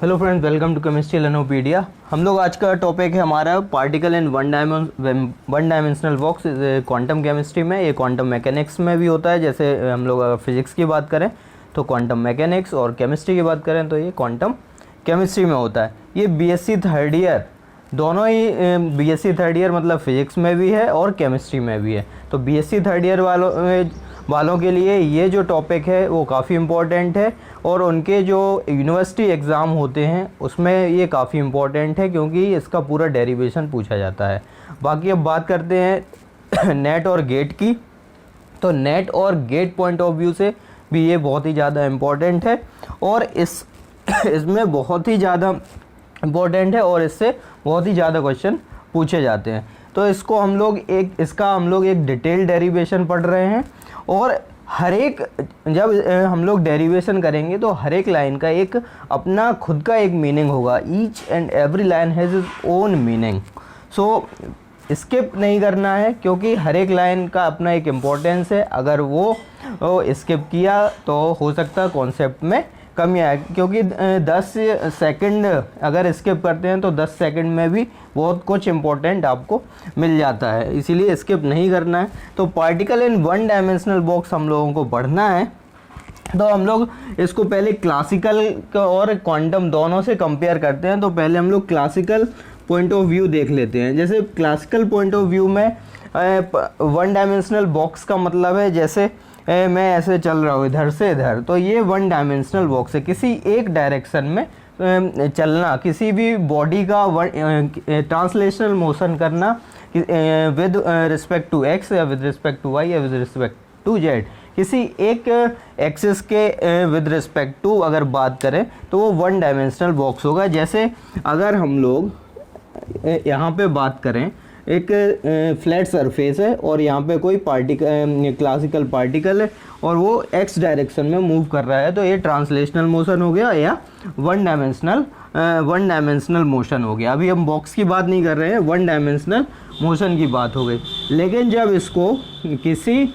Hello friends, welcome to chemistry Learnopedia. हम लोग आज का टॉपिक है हमारा particle in one dimensional box quantum chemistry में। ये क्वांटम मैकेनिक्स में भी होता है। जैसे हम लोग अगर फिजिक्स की बात करें तो क्वांटम मैकेनिक्स, और केमिस्ट्री की बात करें तो ये क्वांटम केमिस्ट्री में होता है। ये बीएससी थर्ड ईयर, दोनों ही बीएससी थर्ड ईयर मतलब फिजिक्स में भी है और केमिस्ट्री में भी है। तो बीएससी थर्ड ईयर वालों के लिए ये जो टॉपिक है वो काफ़ी इम्पोर्टेंट है, और उनके जो यूनिवर्सिटी एग्ज़ाम होते हैं उसमें ये काफ़ी इम्पोर्टेंट है, क्योंकि इसका पूरा डेरिवेशन पूछा जाता है। बाकी अब बात करते हैं नेट और गेट की। तो नेट और गेट पॉइंट ऑफ व्यू से भी ये बहुत ही ज़्यादा इम्पोर्टेंट है, और इसमें बहुत ही ज़्यादा इम्पोर्टेंट है, और इससे बहुत ही ज़्यादा क्वेश्चन पूछे जाते हैं। तो इसका हम लोग एक डिटेल डेरिवेशन पढ़ रहे हैं, और जब हम लोग डेरिवेशन करेंगे तो हर एक लाइन का एक अपना खुद का एक मीनिंग होगा। Each and every line has its own meaning. So skip नहीं करना है, क्योंकि हर एक लाइन का अपना एक इम्पोर्टेंस है। अगर वो स्किप किया तो हो सकता है कॉन्सेप्ट में कमी आए, क्योंकि 10 सेकंड अगर स्किप करते हैं तो 10 सेकंड में भी बहुत कुछ इम्पोर्टेंट आपको मिल जाता है, इसीलिए स्किप नहीं करना है। तो particle in one dimensional box हम लोगों को पढ़ना है। तो हम लोग इसको पहले क्लासिकल और क्वांटम दोनों से कंपेयर करते हैं। तो पहले हम लोग क्लासिकल पॉइंट ऑफ व्यू देख लेते हैं। जैसे क्लासिकल पॉइंट ऑफ व्यू में वन डायमेंशनल बॉक्स का मतलब है, जैसे मैं ऐसे चल रहा हूँ इधर से इधर, तो ये वन डायमेंशनल बॉक्स है। किसी एक डायरेक्शन में चलना, किसी भी बॉडी का ट्रांसलेशनल मोशन करना विद रिस्पेक्ट टू एक्स या विद रिस्पेक्ट टू वाई या विद रिस्पेक्ट टू जेड, किसी एक एक्सिस के विद रिस्पेक्ट टू अगर बात करें तो वो वन डायमेंशनल बॉक्स होगा। जैसे अगर हम लोग यहाँ पे बात करें, एक फ्लैट सरफेस है और यहाँ पे कोई क्लासिकल पार्टिकल है और वो एक्स डायरेक्शन में मूव कर रहा है, तो ये ट्रांसलेशनल मोशन हो गया या वन डायमेंशनल मोशन हो गया। अभी हम बॉक्स की बात नहीं कर रहे हैं, वन डायमेंशनल मोशन की बात हो गई। लेकिन जब इसको किसी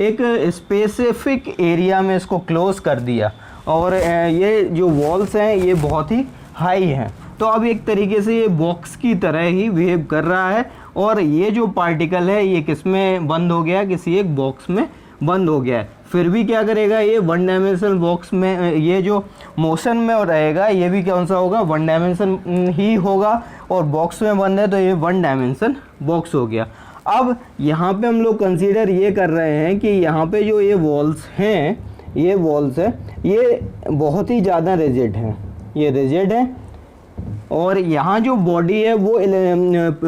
एक स्पेसिफिक एरिया में इसको क्लोज कर दिया, और ये जो वॉल्स हैं ये बहुत ही हाई हैं, तो अब एक तरीके से ये बॉक्स की तरह ही बिहेव कर रहा है, और ये जो पार्टिकल है ये किस में बंद हो गया, किसी एक बॉक्स में बंद हो गया है। फिर भी क्या करेगा, ये वन डायमेंशनल बॉक्स में ये जो मोशन में रहेगा ये भी कौन सा होगा, वन डायमेंशन ही होगा, और बॉक्स में बंद है तो ये वन डायमेंशन बॉक्स हो गया। अब यहाँ पे हम लोग कंसीडर ये कर रहे हैं कि यहाँ पे जो ये वॉल्स हैं, ये वॉल्स है ये बहुत ही ज़्यादा रिजिड हैं, ये रिजिड है, और यहाँ जो बॉडी है वो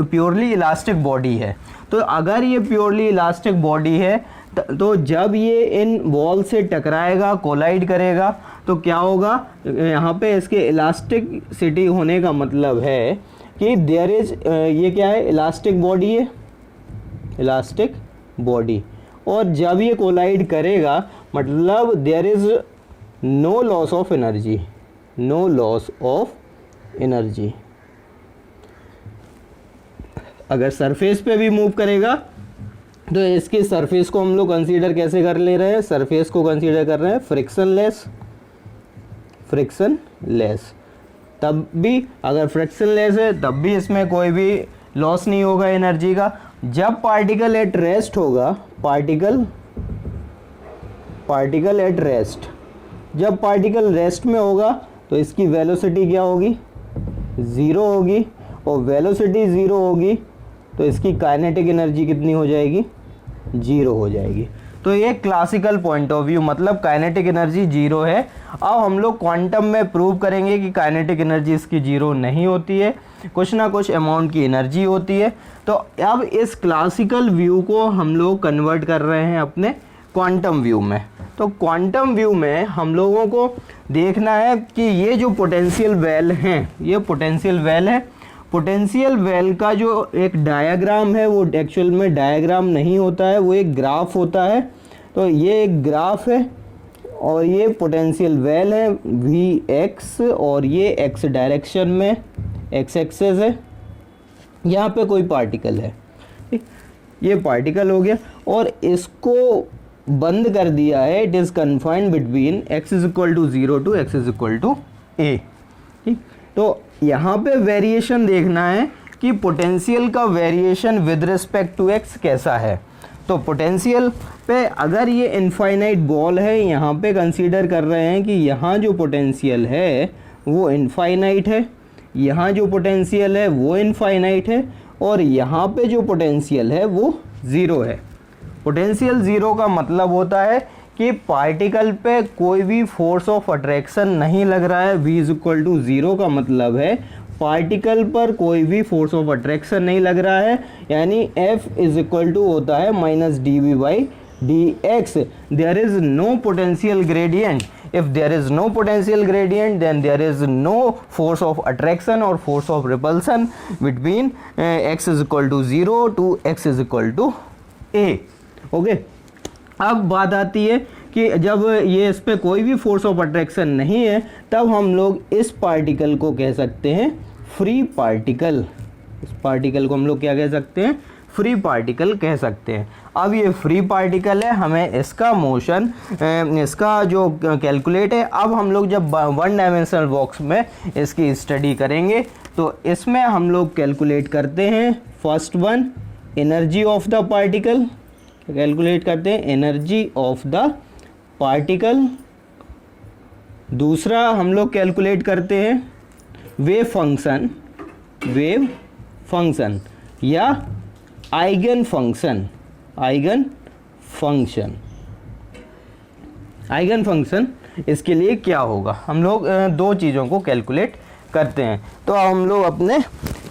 प्योरली इलास्टिक बॉडी है। तो अगर ये प्योरली इलास्टिक बॉडी है तो जब ये इन वॉल से टकराएगा, कोलाइड करेगा, तो क्या होगा, यहाँ पे इसके इलास्टिसिटी होने का मतलब है कि देयर इज, ये क्या है, इलास्टिक बॉडी है, इलास्टिक बॉडी, और जब ये कोलाइड करेगा मतलब there is no loss of energy, no loss of energy. अगर सरफेस पे भी मूव करेगा तो इसकी सरफेस को हम लोग कंसीडर कैसे कर ले रहे हैं, सरफेस को कंसीडर कर रहे हैं फ्रिक्शनलेस। तब भी अगर फ्रिक्शनलेस है तब भी इसमें कोई भी लॉस नहीं होगा एनर्जी का। जब पार्टिकल एट रेस्ट होगा, पार्टिकल एट रेस्ट, जब पार्टिकल रेस्ट में होगा तो इसकी वेलोसिटी क्या होगी, ज़ीरो होगी, और वेलोसिटी ज़ीरो होगी तो इसकी काइनेटिक एनर्जी कितनी हो जाएगी, जीरो हो जाएगी। तो ये क्लासिकल पॉइंट ऑफ व्यू मतलब काइनेटिक एनर्जी जीरो है। अब हम लोग क्वांटम में प्रूव करेंगे कि काइनेटिक एनर्जी इसकी जीरो नहीं होती है, कुछ ना कुछ अमाउंट की एनर्जी होती है। तो अब इस क्लासिकल व्यू को हम लोग कन्वर्ट कर रहे हैं अपने क्वांटम व्यू में। तो क्वांटम व्यू में हम लोगों को देखना है कि ये जो पोटेंशियल वेल हैं, ये पोटेंशियल वेल है, पोटेंशियल वेल का जो एक डायग्राम है वो एक्चुअल में डायग्राम नहीं होता है, वो एक ग्राफ होता है। तो ये एक ग्राफ है और ये पोटेंशियल वेल है Vx, और ये x डायरेक्शन में x एक्सेस है, यहाँ पे कोई पार्टिकल है, ये पार्टिकल हो गया, और इसको बंद कर दिया है, it is confined between x is equal to 0 to x is equal to a। ठीक, तो यहाँ पे वेरिएशन देखना है कि पोटेंशियल का variation with respect to X कैसा है। तो पोटेंशियल पे अगर ये इनफाइनाइट बॉल है, यहाँ पे कंसीडर कर रहे हैं कि यहाँ जो पोटेंशियल है वो इनफाइनाइट है, यहाँ जो पोटेंशियल है वो इनफाइनाइट है, और यहाँ पे जो पोटेंशियल है वो ज़ीरो है। पोटेंशियल ज़ीरो का मतलब होता है कि पार्टिकल पे कोई भी फोर्स ऑफ अट्रैक्शन नहीं लग रहा है। v is equal to zero का मतलब है पार्टिकल पर कोई भी फोर्स ऑफ अट्रैक्शन नहीं लग रहा है, यानी F इज इक्वल टू होता है minus dv/dx। There is no potential gradient. If there is no potential gradient, then there is no force of attraction or force of repulsion between x is equal to 0 to x is equal to a. Okay, अब बात आती है कि जब ये इस पे कोई भी फोर्स ऑफ अट्रैक्शन नहीं है तब हम लोग इस पार्टिकल को कह सकते हैं फ्री पार्टिकल। इस पार्टिकल को हम लोग क्या कह सकते हैं? फ्री पार्टिकल कह सकते हैं। अब ये फ्री पार्टिकल है, हमें इसका मोशन, इसका जो कैलकुलेट है, अब हम लोग जब वन डायमेंशनल बॉक्स में इसकी स्टडी करेंगे तो इसमें हम लोग कैलकुलेट करते हैं first one energy of the particle, calculate करते हैं एनर्जी ऑफ द पार्टिकल। दूसरा हम लोग कैलकुलेट करते हैं वेव फंक्शन या आइगन फंक्शन। आइगन फंक्शन इसके लिए क्या होगा, हम लोग दो चीज़ों को कैलकुलेट करते हैं। तो हम लोग अपने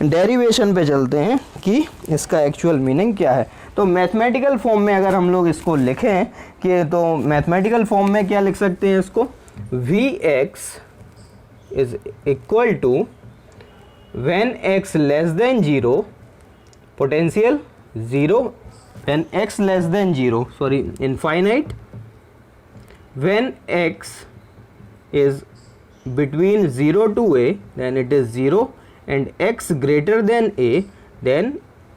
डेरिवेशन पे चलते हैं कि इसका एक्चुअल मीनिंग क्या है। तो मैथमेटिकल फॉर्म में अगर हम लोग इसको लिखें कि तो मैथमेटिकल फॉर्म में क्या लिख सकते हैं इसको? Vx is equal to when x less than 0 potential 0, when x less than 0, sorry, infinite, when x is between 0 to a then it is 0, and x greater than a then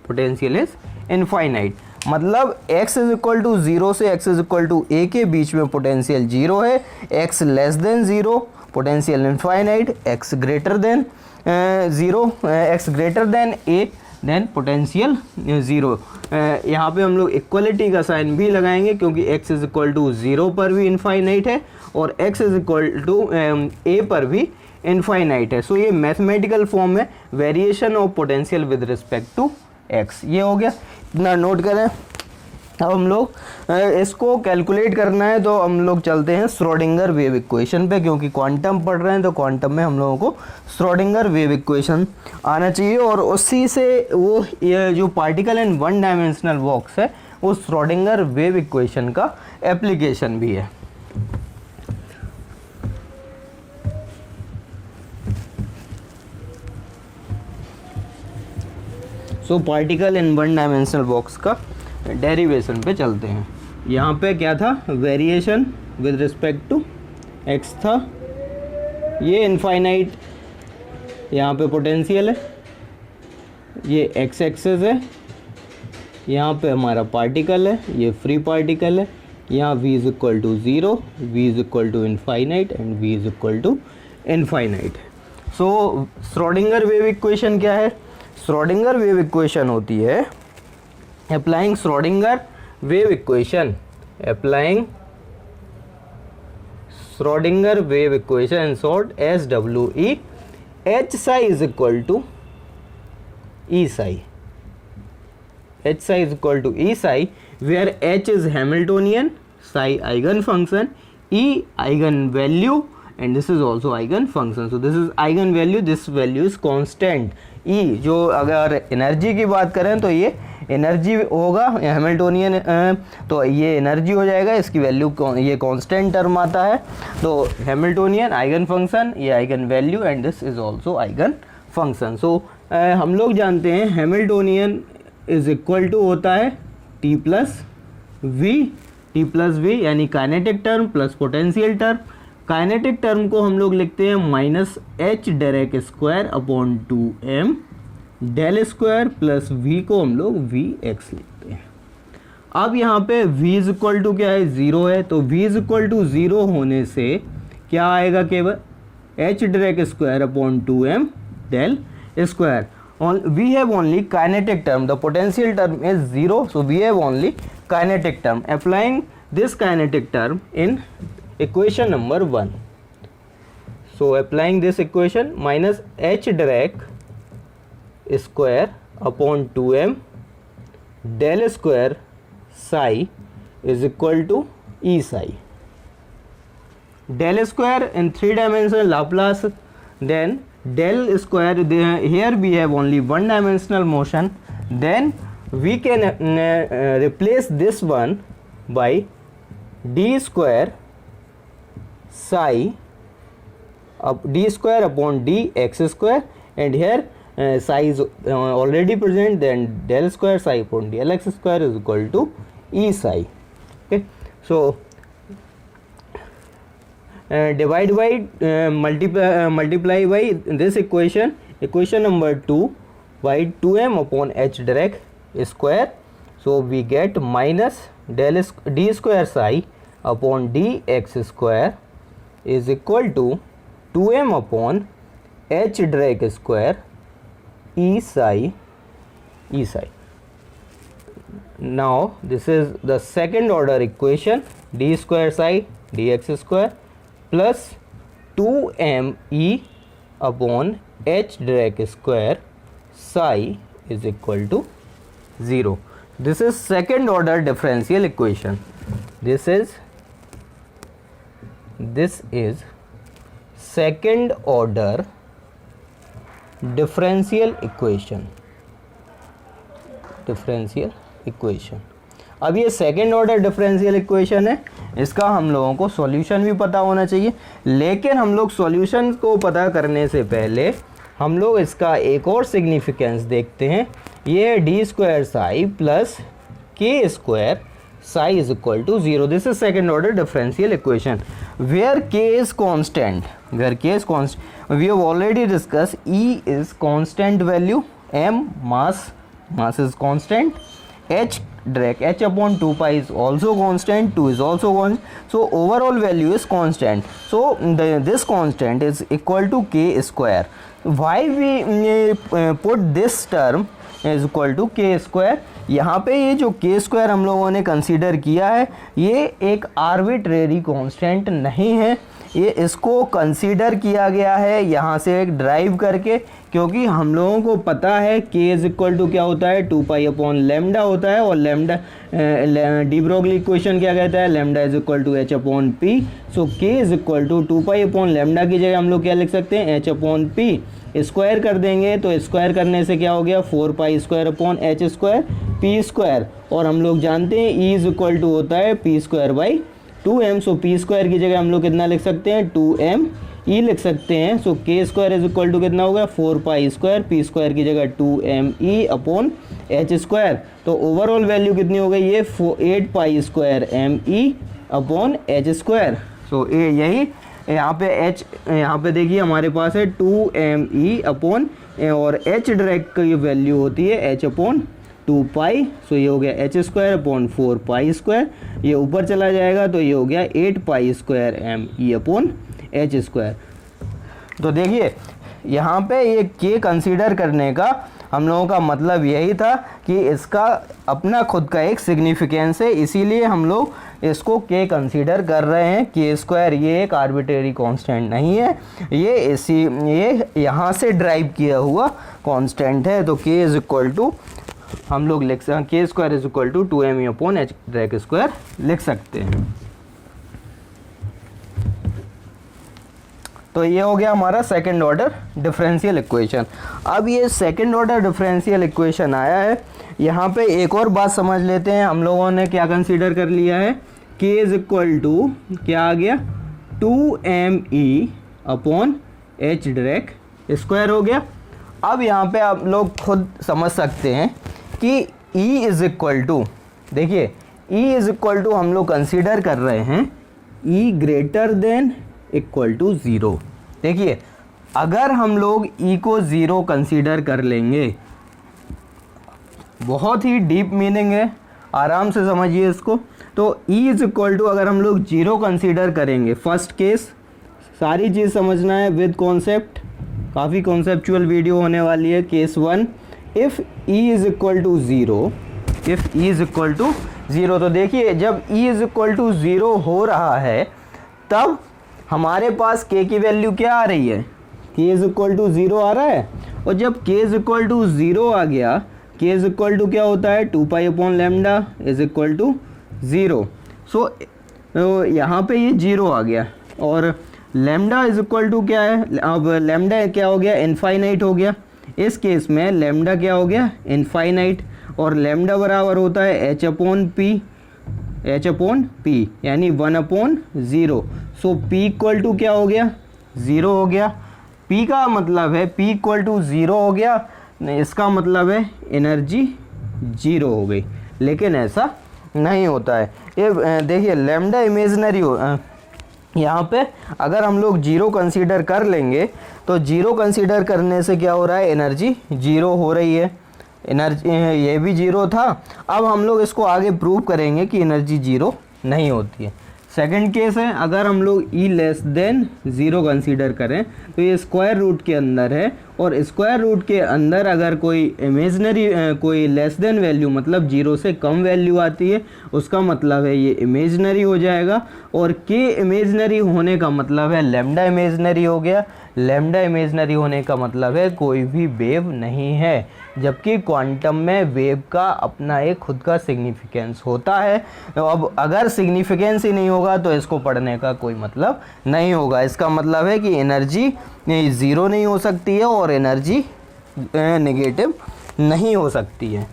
potential is infinite। मतलब x is equal to 0 से x is equal to a के बीच में potential 0 है, x less than 0 potential infinite, x greater than 0, x greater than a then potential 0। यहाँ पे हम लोग इक्वलिटी का साइन भी लगाएंगे क्योंकि x इज इक्वल टू 0 पर भी इनफाइनाइट है और x is equal to a पर भी इनफाइनाइट है। सो ये मैथमेटिकल फॉर्म है variation of potential with respect to x। ये हो गया, इतना नोट करें। अब हम लोग इसको कैलकुलेट करना है तो हम लोग चलते हैं श्रोडिंगर वेव इक्वेशन पे, क्योंकि क्वांटम पढ़ रहे हैं तो क्वांटम में हम लोगों को श्रोडिंगर वेव इक्वेशन आना चाहिए, और उसी से वो ये जो particle in one dimensional box है वो श्रोडिंगर वेव इक्वेशन का एप्लीकेशन भी है। So particle in one dimensional box का डेरिवेशन पे चलते हैं। यहाँ पे क्या था? Variation with respect to X था, ये इनफाइनाइट, यहाँ पे पोटेंशियल है, ये एक्स एक्सेस है, यहाँ पे हमारा पार्टिकल है, ये फ्री पार्टिकल है, यहाँ v is equal to 0, v is equal to infinite and v is equal to infinite. So Schrodinger wave equation क्या है? श्रोडिंगर वेव इक्वेशन होती है applying Schrodinger wave equation, applying Schrodinger wave equation in short SWE, H psi is equal to E psi, H psi is equal to E psi, where H is Hamiltonian, psi eigen function, E eigen value, and this is also eigen function. So this is eigen value, this value is constant। E जो अगर energy की बात करें तो ये energy होगा Hamiltonian, तो ये एनर्जी हो जाएगा, इसकी वैल्यू ये कांस्टेंट टर्म आता है, तो हैमिल्टोनियन आइगन फंक्शन, ये eigenvalue, and this is also eigenfunction. So हम लोग जानते हैं हैमिल्टोनियन इज इक्वल टू होता है टी प्लस वी यानी kinetic term plus potential term. Kinetic term को हम लोग लिखते हैं minus H direct square upon 2m del square plus v को हम लोग वी एक्स लिखते हैं। अब यहाँ पे v इज इक्वल टू क्या है? 0 है, तो v इज इक्वल टू 0 होने से क्या आएगा? केवल H direct square upon 2m del square. We have only kinetic term, the potential term is 0, so we have only kinetic term. Applying this kinetic term in equation number 1. So applying this equation, minus h direct square upon 2m del square psi is equal to E psi. Del square in 3-dimensional Laplace, then del square, here we have only 1-dimensional motion, then we can replace this one by d square psi d square upon dx square, and here psi is already present, then del square psi upon dlx square is equal to E psi. Okay, so divide by multiply by this equation number 2 by 2m upon h direct square, so we get minus d square psi upon dx square is equal to 2m upon h direct square E psi. Now this is the second order equation, d square psi dx square plus 2me upon h direct square psi is equal to 0. This is second order differential equation. This is second order differential equation. अब ये second order differential equation है, इसका हम लोगों को solution भी पता होना चाहिए, लेकिन हम लोग सॉल्यूशन को पता करने से पहले हम लोग इसका एक और सिग्निफिकेंस देखते हैं. ये D square psi plus K square psi is equal to 0. This is second order differential equation where K is constant. We have already discuss E is constant value, M mass is constant, h direct h upon 2 pi is also constant, 2 is also constant, so overall value is constant. So this constant is equal to k square. Why we put this term is equal to k square? यहाँ पे ये जो k square हम लोगों ने consider किया है, ये एक आर्बिट्रेरी कांस्टेंट नहीं है, ये इसको कंसीडर किया गया है यहाँ से एक ड्राइव करके, क्योंकि हम लोगों को पता है k इज इक्वल टू क्या होता है, 2 पाई अपॉन लेमडा होता है, और लेमडा डी ब्रोगली इक्वेशन क्या कहता है, lambda is equal to H upon P. So k is equal to 2 pi upon lambda की जगह हम लोग क्या लिख सकते हैं, एच अपॉन पी. स्क्वायर कर देंगे तो स्क्वायर करने से क्या हो गया, 4 pi square upon H square P square, और हम लोग जानते हैं ई इज इक्वल टू होता है P square by 2m. So P square की जगह हम लोग कितना लिख सकते हैं, 2m ई लिख सकते हैं. सो के स्क्वायर इज इक्वल टू कितना होगा, 4 पाई स्क्वायर पी स्क्वायर की जगह 2m E upon H square. तो ओवरऑल वैल्यू कितनी हो गई, ये 8 pi square M E upon H square. So यही यहाँ पे h, यहाँ पे देखिए हमारे पास है 2m ई अपॉन, और h डायरेक्ट की वैल्यू होती है h अपॉन 2 पाई. सो ये हो गया H square upon 4 pi square, ये ऊपर चला जाएगा तो ये हो गया 8 pi square M E upon H square. तो देखिए यहाँ पे ये के कंसीडर करने का हम लोगों का मतलब यही था कि इसका अपना खुद का एक सिग्निफिकेंस है, इसीलिए हम लोग इसको के कंसीडर कर रहे हैं. के स्क्वायर ये एक आर्बिट्रेरी कांस्टेंट नहीं है, ये यहाँ से ड्राइव किया हुआ कांस्टेंट है. तो के इज इक्वल टू हम लोग लिख सकते हैं, K square is equal to 2m E upon H direct square लिख सकते हैं. तो ये हो गया हमारा सेकंड ऑर्डर डिफरेंशियल इक्वेशन. अब ये सेकंड ऑर्डर डिफरेंशियल इक्वेशन आया है, यहाँ पे एक और बात समझ लेते हैं. हम लोगों ने क्या कंसीडर कर लिया है, k इज इक्वल टू क्या आ गया, 2m E upon H direct square हो गया. अब यहाँ पे आप लोग खुद समझ सकते हैं कि e इज इक्वल टू, देखिए e इज इक्वल टू हम लोग कंसीडर कर रहे हैं e greater than equal to 0. देखिए अगर हम लोग e को 0 कंसीडर कर लेंगे, बहुत ही डीप मीनिंग है, आराम से समझिए इसको. तो e इज इक्वल टू अगर हम लोग 0 कंसीडर करेंगे, फर्स्ट केस सारी चीज़ समझना है विद कॉन्सेप्ट, काफ़ी कॉन्सेप्चुअल वीडियो होने वाली है। Case 1, if E is equal to zero, if E is equal to zero, तो देखिए जब E is equal to zero हो रहा है तब हमारे पास K की वैल्यू क्या आ रही है, K is equal to zero आ रहा है। और जब K is equal to zero आ गया, K इज़ इक्वल टू क्या होता है 2 pi lambda is equal to zero. So यहाँ पे ये ज़ीरो आ गया और लैम्डा इज इक्वल टू क्या है, अब लैम्डा क्या हो गया, इनफाइनाइट हो गया। इस केस में लैम्डा क्या हो गया, इनफाइनाइट, और लैम्डा बराबर होता है h अपॉन पी यानी 1/0। सो p इक्वल टू क्या हो गया, ज़ीरो हो गया। p का मतलब है p इक्वल टू ज़ीरो हो गया, इसका मतलब है एनर्जी ज़ीरो हो गई, लेकिन ऐसा नहीं होता है। ये देखिए लैम्डा इमेजनरी हो, यहाँ पे अगर हम लोग जीरो कंसीडर कर लेंगे तो जीरो कंसीडर करने से क्या हो रहा है, एनर्जी जीरो हो रही है। एनर्जी ये भी जीरो था, अब हम लोग इसको आगे प्रूव करेंगे कि एनर्जी जीरो नहीं होती है। सेकंड केस है, अगर हम लोग E less than zero consider करें तो ये स्क्वायर रूट के अंदर है, और स्क्वायर रूट के अंदर अगर कोई इमेजनरी कोई लेस देन वैल्यू मतलब जीरो से कम वैल्यू आती है, उसका मतलब है ये इमेजनरी हो जाएगा। और K इमेजनरी होने का मतलब है लैम्डा इमेजनरी हो गया। लैम्डा इमेजनरी होने का मतलब है कोई भी वेव नहीं है, जबकि क्वांटम में वेव का अपना एक खुद का सिग्निफिकेंस होता है। तो अब अगर सिग्निफिकेंस ही नहीं होगा तो इसको पढ़ने का कोई मतलब नहीं होगा। इसका मतलब है कि एनर्जी ज़ीरो नहीं हो सकती है और एनर्जी नेगेटिव नहीं हो सकती है।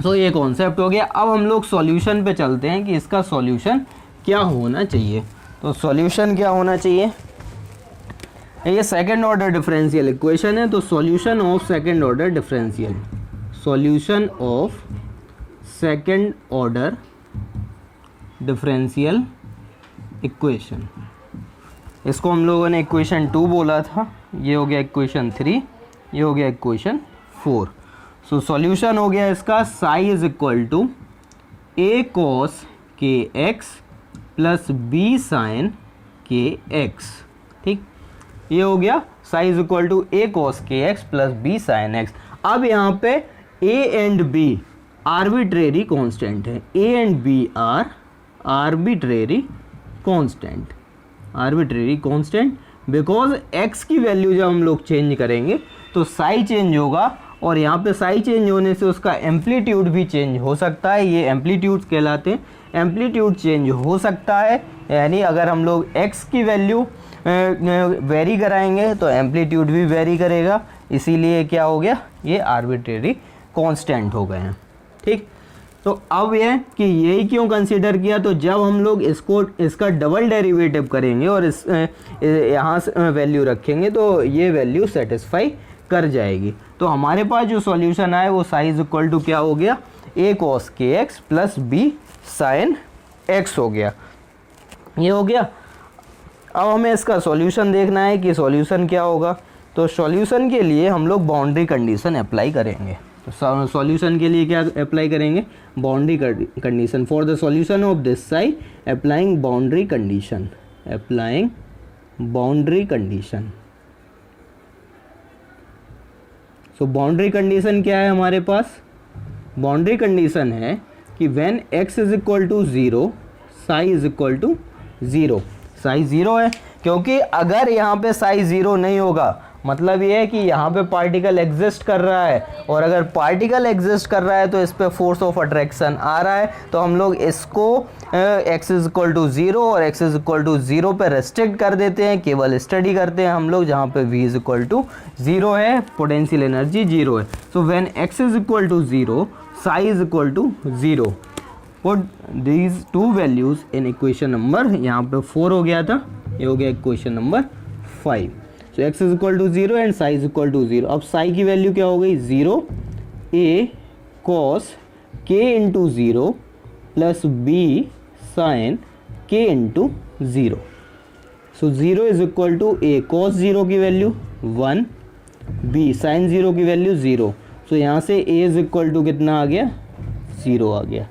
सो ये कॉन्सेप्ट हो गया। अब हम लोग सॉल्यूशन पे चलते हैं कि इसका सॉल्यूशन क्या होना चाहिए। तो सॉल्यूशन क्या होना चाहिए, ये सेकंड ऑर्डर डिफरेंशियल इक्वेशन है, तो solution of second order differential, solution of second order differential equation, इसको हम लोगों ने इक्वेशन 2 बोला था, ये हो गया इक्वेशन 3, ये हो गया इक्वेशन 4। सो सॉल्यूशन हो गया इसका psi is equal to a cos kx plus b sin kx, ठीक, ये हो गया psi is equal to a cos kx plus b sin x। अब यहाँ पे a and b arbitrary constant है, a and b are arbitrary constant, arbitrary constant because x की value जब हम लोग चेंज करेंगे तो साई चेंज होगा, और यहाँ पे साई चेंज होने से उसका एम्पलीट्यूड भी चेंज हो सकता है, ये एम्पलीट्यूड कहलाते हैं। एम्पलीट्यूड चेंज हो सकता है, यानी अगर हम लोग x की वैल्यू वेरी कराएंगे तो एम्पलीट्यूड भी वेरी करेगा, इसीलिए क्या हो गया, ये आर्बिट्रेरी कांस्टेंट हो गए हैं, ठीक। तो अब ये कि यही क्यों कंसीडर किया, तो जब हम लोग इसका डबल डेरिवेटिव करेंगे और इस यहाँ से वैल्यू रखेंगे तो ये वैल्यू सेटिस्फाई कर जाएगी। तो हमारे पास जो सॉल्यूशन आए वो साइज इक्वल टू क्या हो गया, a cos kx plus b sin x हो गया, ये हो गया। अब हमें इसका सॉल्यूशन देखना है कि सॉल्यूशन क्या होगा। तो सॉल्यूशन के लिए हम लोग बाउंड्री कंडीशन अप्लाई करेंगे। तो सॉल्यूशन के लिए क्या अप्लाई करेंगे, boundary condition. For the solution of this side applying boundary condition, applying boundary condition. So boundary condition क्या है हमारे पास, बाउंड्री कंडीशन है कि when x is equal to zero psi is equal to zero. Psi zero है क्योंकि अगर यहाँ पे साई ज़ीरो नहीं होगा मतलब ये है कि यहाँ पे पार्टिकल एग्जिस्ट कर रहा है, और अगर पार्टिकल एग्जिस्ट कर रहा है तो इस पे फोर्स ऑफ अट्रैक्शन आ रहा है, तो हम लोग इसको x is equal to zero और x is equal to zero पे रेस्ट्रिक्ट कर देते हैं, केवल स्टडी करते हैं हम लोग जहाँ पे v is equal to zero है, पोटेंशियल एनर्जी ज़ीरो है। So when x is equal to zero psi is equal to zero, put these two values in equation number, यहाँ पे 4 हो गया था, ये हो गया equation number 5। So x is equal to zero and psi is equal to zero. अब psi की वैल्यू क्या हो गई, zero, a cos k into zero plus b sin k into zero. So zero is equal to a cos zero की value 1, b sin zero की value 0। So यहाँ से a is equal to कितना आ गया, 0 आ गया,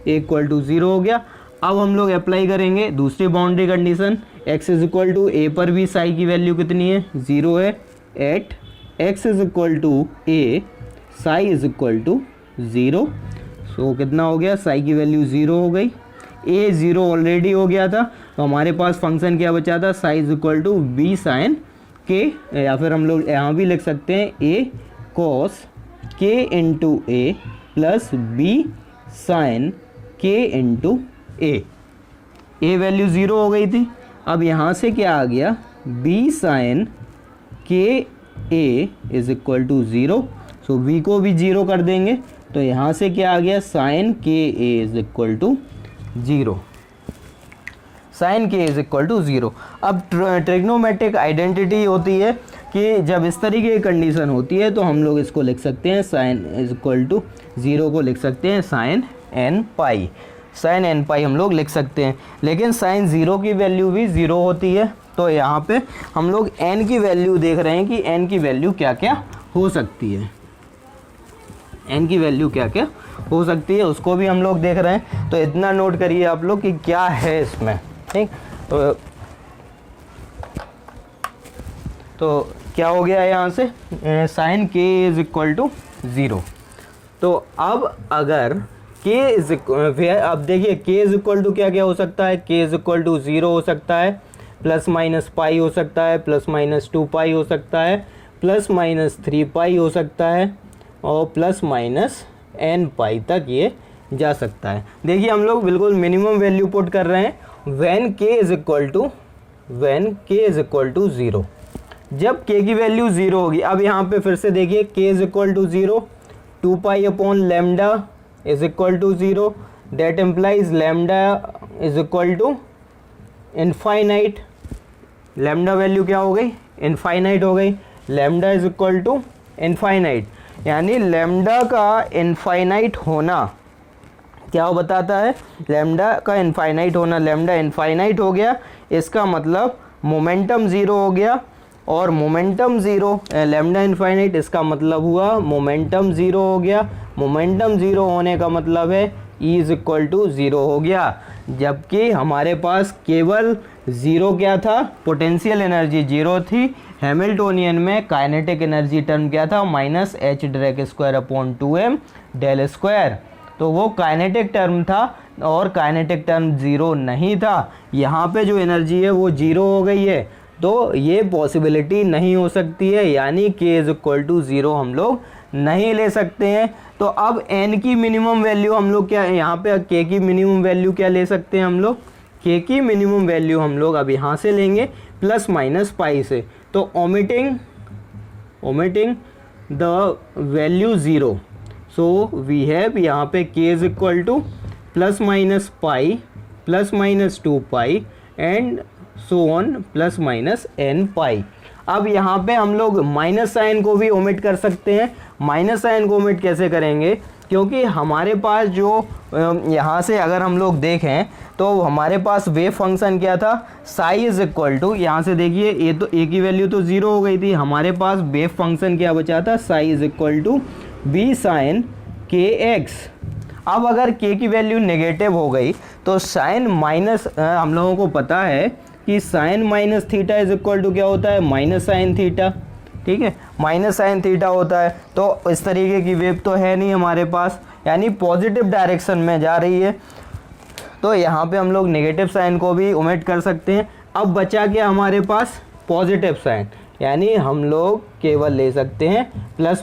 a इक्वल टू 0 हो गया। अब हम लोग अप्लाई करेंगे दूसरी boundary condition, x is equal to A पर भी साई की वैल्यू कितनी है, 0 है, at x is equal to A psi is equal to 0। So कितना हो गया, साई की वैल्यू 0 हो गई, ए 0 ऑलरेडी हो गया था, तो हमारे पास फंक्शन क्या बचा था, psi is equal to B sine K, या फिर हम लोग यहाँ भी लिख सकते हैं ए कॉस के इंटू ए प्लस बी साइन के इंटू ए वैल्यू 0 हो गई थी। अब यहाँ से क्या आ गया, B sine K A is equal to 0, so B को भी 0 कर देंगे, तो यहाँ से क्या आ गया, sign K A is equal to 0, sign के इज इक्वल टू 0। अब ट्रिग्नोमेट्रिक आइडेंटिटी होती है कि जब इस तरीके की कंडीशन होती है तो हम लोग इसको लिख सकते हैं, साइन इज इक्वल टू 0 को लिख सकते हैं साइन एन पाई, साइन एन पाई हम लोग लिख सकते हैं। लेकिन साइन 0 की वैल्यू भी 0 होती है, तो यहाँ पे हम लोग n की वैल्यू देख रहे हैं कि n की वैल्यू क्या क्या हो सकती है, n की वैल्यू क्या क्या हो सकती है उसको भी हम लोग देख रहे हैं। तो इतना नोट करिए आप लोग कि क्या है इसमें, ठीक। तो क्या हो गया यहाँ से, sine k is equal to 0। तो अब अगर k इज, अब देखिए k इज इक्वल टू क्या क्या हो सकता है, k इज इक्वल टू 0 हो सकता है, प्लस माइनस पाई हो सकता है, प्लस माइनस 2 पाई हो सकता है, प्लस माइनस 3 पाई हो सकता है, और प्लस माइनस n पाई तक ये जा सकता है। देखिए हम लोग बिल्कुल मिनिमम वैल्यू पुट कर रहे हैं, when k is equal to 0, जब k की वैल्यू 0 होगी। अब यहाँ पे फिर से देखिए k is equal to 0, 2 pi upon lambda is equal to 0, that implies lambda is equal to infinite, lambda value क्या हो गई, इनफाइनाइट हो गई, lambda is equal to infinite, यानी लैम्डा का इनफाइनाइट होना क्या बताता है, लैम्डा का इनफाइनाइट होना, लैम्डा इनफाइनाइट हो गया, इसका मतलब मोमेंटम 0 हो गया, और मोमेंटम 0, लैम्डा इनफाइनाइट इसका मतलब हुआ मोमेंटम 0 हो गया, मोमेंटम 0 होने का मतलब है E इज इक्वल टू 0 हो गया, जबकि हमारे पास केवल 0 क्या था, पोटेंशियल एनर्जी 0 थी, हैमिल्टोनियन में काइनेटिक एनर्जी टर्म क्या था, minus H direct square upon 2m del square, तो वो काइनेटिक टर्म था और काइनेटिक टर्म 0 नहीं था। यहाँ पे जो एनर्जी है वो 0 हो गई है, तो ये पॉसिबिलिटी नहीं हो सकती है, यानी k इज इक्वल टू 0 हम लोग नहीं ले सकते हैं। तो अब n की मिनिमम वैल्यू हम लोग क्या, यहाँ पे k की मिनिमम वैल्यू क्या ले सकते हैं हम लोग, k की मिनिमम वैल्यू हम लोग अब यहाँ से लेंगे प्लस माइनस पाई से, तो omitting the value 0, so we have यहाँ पे k is equal to plus minus pi plus minus 2 pi and so on plus minus n pi. अब यहाँ पे हम लोग माइनस साइन को भी ओमिट कर सकते हैं। माइनस साइन को ओमिट कैसे करेंगे, क्योंकि हमारे पास जो यहाँ से अगर हम लोग देखें तो हमारे पास वेव फंक्शन क्या था, साई इज इक्वल टू, यहाँ से देखिए ये तो a की वैल्यू तो 0 हो गई थी, हमारे पास वेव फंक्शन क्या बचा था, psi is equal to B sine के एक्स। अब अगर k की वैल्यू नेगेटिव हो गई तो साइन माइनस, हम लोगों को पता है कि sine minus theta is equal to क्या होता है, माइनस साइन थीटा, ठीक है, माइनस साइन थीटा होता है। तो इस तरीके की वेव तो है नहीं हमारे पास, यानी पॉजिटिव डायरेक्शन में जा रही है, तो यहाँ पे हम लोग नेगेटिव साइन को भी ओमिट कर सकते हैं। अब बचा क्या हमारे पास, पॉजिटिव साइन, यानी हम लोग केवल ले सकते हैं प्लस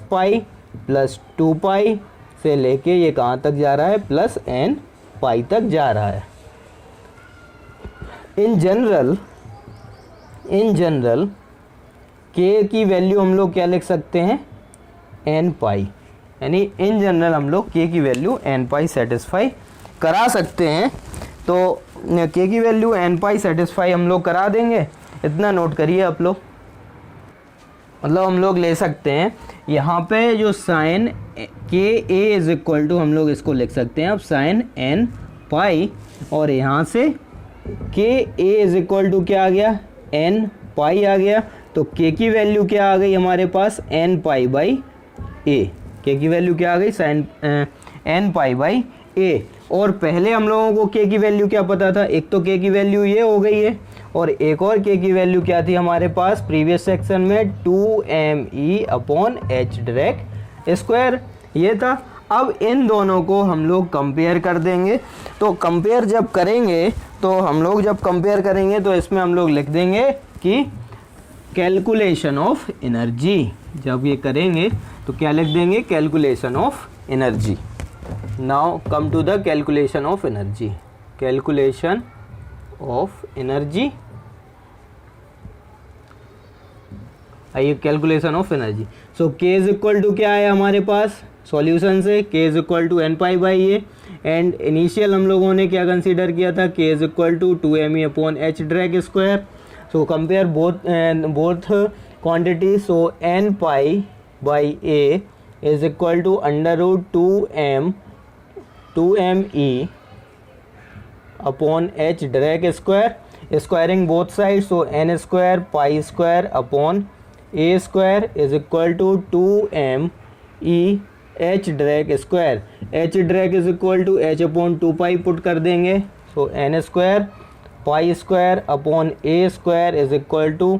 पाई प्लस 2 पाई से लेके ये कहाँ तक जा रहा है, प्लस n पाई तक जा रहा है। इन जनरल k की वैल्यू हम लोग क्या लिख सकते हैं, n पाई, यानी इन जनरल हम लोग k की वैल्यू n पाई सेटिस्फाई करा सकते हैं। तो k की वैल्यू n पाई सेटिस्फाई हम लोग करा देंगे, इतना नोट करिए आप लोग। मतलब हम लोग ले सकते हैं यहाँ पे जो sign K A is equal to, हम लोग इसको लिख सकते हैं अब साइन n पाई, और यहाँ से के ए इज इक्वल टू क्या आ गया, n पाई आ गया, तो k की वैल्यू क्या आ गई हमारे पास, n pi by a, k की वैल्यू क्या आ गई, sine n pi by a। और पहले हम लोगों को के की वैल्यू क्या पता था, एक तो के की वैल्यू ये हो गई है और एक और के की वैल्यू क्या थी हमारे पास प्रीवियस सेक्शन में 2me/h डायरेक्ट स्क्वायर ये था। अब इन दोनों को हम लोग कंपेयर कर देंगे। तो कंपेयर जब करेंगे तो इसमें हम लोग लिख देंगे कि कैलकुलेशन ऑफ एनर्जी। जब ये करेंगे तो क्या लिख देंगे, calculation of energy. Now come to the calculation of energy. Calculation of energy, आइए calculation of energy. So K is equal to क्या है हमारे पास सॉल्यूशन से, K is equal to n/a and initial हम लोगों ने क्या कंसीडर किया था, K is equal to 2me/h direct square. So compare both quantity. So n/a is equal to √2me/h direct square, squaring both side. So n square pi square upon a square is equal to 2me/h direct square. h direct is equal to h/2 put कर देंगे। So n square pi square upon a square is equal to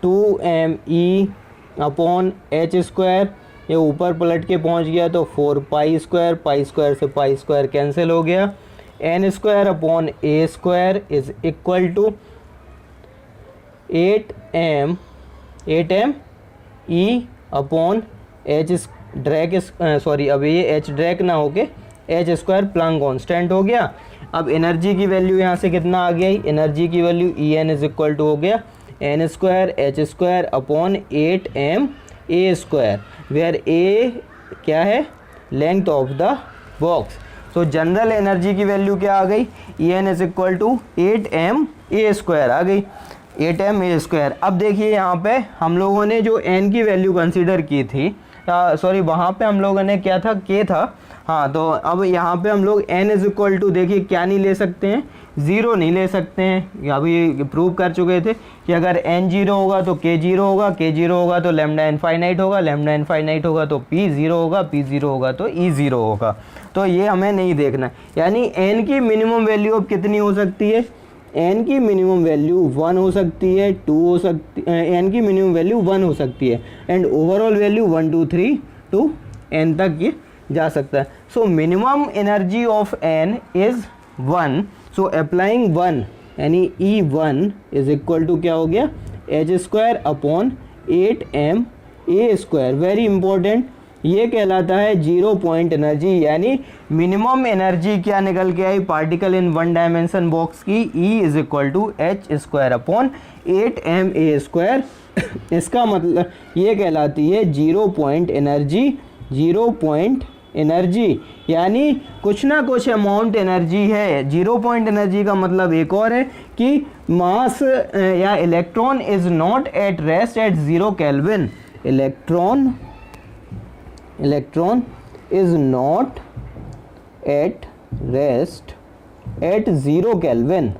2me/h square. ये ऊपर पलट के पहुंच गया तो 4 pi square से पाई स्क्वायर कैंसिल हो गया। n square upon a square is equal to 8me/h drag, sorry अब ये h ड्रैग ना होके h स्क्वायर प्लैंक कांस्टेंट हो गया। अब एनर्जी की वैल्यू यहाँ से कितना आ गया, एनर्जी की value En is equal to हो गया n square h square upon 8ma square, where a क्या है, लेंथ ऑफ द बॉक्स। तो जनरल एनर्जी की वैल्यू क्या आ गई, En is equal to 8ma square आ गई, 8ma स्क्वायर। अब देखिए यहाँ पे हम लोगों ने जो n की वैल्यू कंसीडर की थी, सॉरी वहाँ पे हम लोगों ने क्या था, k था। हाँ तो अब यहाँ पे हम लोग n इज इक्वल टू देखिए क्या नहीं ले सकते हैं, ज़ीरो नहीं ले सकते हैं। अभी प्रूव कर चुके थे कि अगर n जीरो होगा तो k जीरो होगा, k जीरो होगा तो लैम्डा इनफाइनाइट होगा, लैम्डा इनफाइनाइट होगा तो p जीरो होगा, p जीरो होगा तो e जीरो होगा। तो ये हमें नहीं देखना। यानी n की मिनिमम वैल्यू अब कितनी हो सकती है, n की मिनिमम वैल्यू 1 हो सकती है, 2 हो सकती है, n की मिनिमम वैल्यू 1 हो सकती है and overall value 1 2 3 two n तक ये जा सकता है। So minimum energy of n is 1। So applying 1 यानी E1 इज इक्वल टू क्या हो गया, h square upon 8ma square. Very important, ये कहलाता है जीरो पॉइंट एनर्जी। यानी मिनिमम एनर्जी क्या निकल के आई particle in one dimension box की, E is equal to h square upon 8ma square. इसका मतलब ये कहलाती है zero point energy. Zero point energy यानी कुछ ना कुछ अमाउंट एनर्जी है। जीरो पॉइंट एनर्जी का मतलब एक और है कि मास या electron is not at rest at 0 kelvin. Electron is not at rest at 0 kelvin.